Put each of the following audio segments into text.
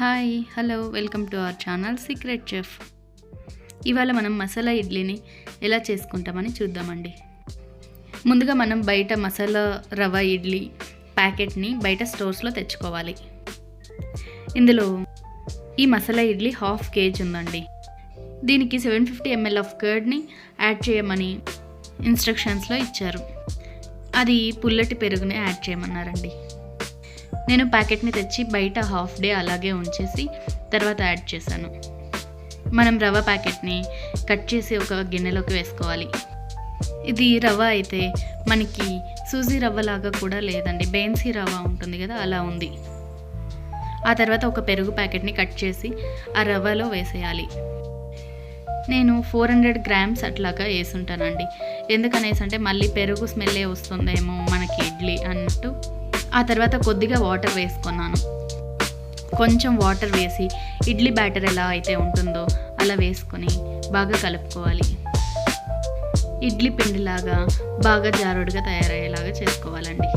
Hi hello welcome to our channel secret chef. ఇవాళ మనం మసాలా ఇడ్లీని ఎలా చేసుకుంటామని చూద్దామండి. ముందుగా మనం బయట మసాలా రవ్వ ఇడ్లీ ప్యాకెట్ని బయట స్టోర్స్లో తెచ్చుకోవాలి. ఇందులో ఈ మసాలా ఇడ్లీ 1/2 kg ఉందండి. దీనికి 750 ml ఆఫ్ కర్డ్ని యాడ్ చేయమని ఇన్స్ట్రక్షన్స్లో ఇచ్చారు. అది పుల్లటి పెరుగుని యాడ్ చేయమన్నారండి. నేను ప్యాకెట్ని తెచ్చి బయట 1/2 day అలాగే ఉంచేసి తర్వాత యాడ్ చేశాను. మనం రవ్వ ప్యాకెట్ని కట్ చేసి ఒక గిన్నెలోకి వేసుకోవాలి. ఇది రవ్వ అయితే మనకి సూజీ రవ్వ లాగా కూడా లేదండి, బేన్సీ రవ్వ ఉంటుంది కదా, అలా ఉంది. ఆ తర్వాత ఒక పెరుగు ప్యాకెట్ని కట్ చేసి ఆ రవ్వలో వేసేయాలి. నేను 400 grams అట్లాగా వేసుంటానండి. ఎందుకనేసి అంటే మళ్ళీ పెరుగు స్మెల్లే వస్తుందేమో మనకి ఇడ్లీ అన్నట్టు. ఆ తర్వాత కొద్దిగా వాటర్ వేసుకున్నాను. కొంచెం వాటర్ వేసి ఇడ్లీ బ్యాటర్ ఎలా అయితే ఉంటుందో అలా వేసుకొని బాగా కలుపుకోవాలి. ఇడ్లీ పిండిలాగా బాగా జారుడుగా తయారయ్యేలాగా చేసుకోవాలండి.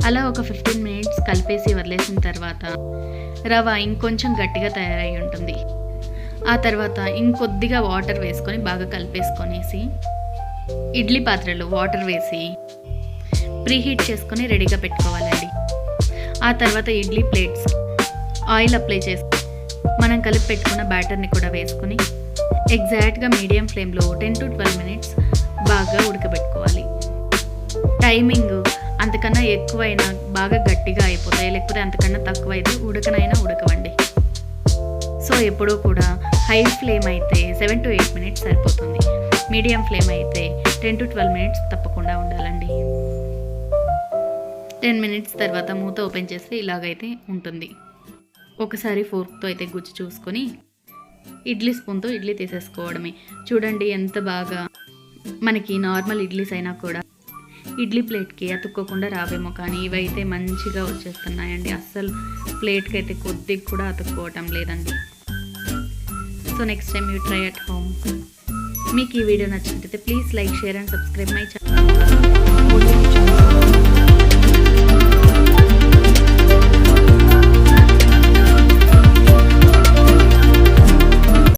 అలా ఒక 15 minutes కలిపేసి వదిలేసిన తర్వాత రవ్వ ఇంకొంచెం గట్టిగా తయారై ఉంటుంది. ఆ తర్వాత ఇంకొద్దిగా వాటర్ వేసుకొని బాగా కలిపేసుకొనేసి ఇడ్లీ పాత్రలో వాటర్ వేసి ప్రీహీట్ చేసుకొని రెడీగా పెట్టుకోవాలండి. ఆ తర్వాత ఇడ్లీ ప్లేట్స్ ఆయిల్ అప్లై చేసి మనం కలిపి పెట్టుకున్న బ్యాటర్ని కూడా వేసుకొని ఎగ్జాక్ట్గా మీడియం ఫ్లేమ్లో 10 to 12 minutes బాగా ఉడకబెట్టుకోవాలి. టైమింగ్ అంతకన్నా ఎక్కువైనా బాగా గట్టిగా అయిపోతాయి, లేకపోతే అంతకన్నా తక్కువైతే ఉడకవండి. సో ఎప్పుడూ కూడా హై ఫ్లేమ్ అయితే 7 to 8 minutes సరిపోతుంది. మీడియం ఫ్లేమ్ అయితే 10 to 12 minutes తప్పకుండా ఉండాలండి. 10 minutes తర్వాత మూత ఓపెన్ చేస్తే ఇలాగైతే ఉంటుంది. ఒకసారి ఫోర్క్తో అయితే గుచ్చి చూసుకొని ఇడ్లీ స్పూన్తో ఇడ్లీ తీసేసుకోవడమే. చూడండి ఎంత బాగా మనకి నార్మల్ ఇడ్లీస్ అయినా కూడా ఇడ్లీ ప్లేట్కి అతుక్కోకుండా రావేమో, కానీ ఇవైతే మంచిగా వచ్చేస్తున్నాయండి. అస్సలు ప్లేట్కి అయితే కొద్దిగా కూడా అతుక్కోవటం లేదండి. So next time you try at home. మీకు ఈ వీడియో నచ్చినట్లయితే please like, share and subscribe my channel.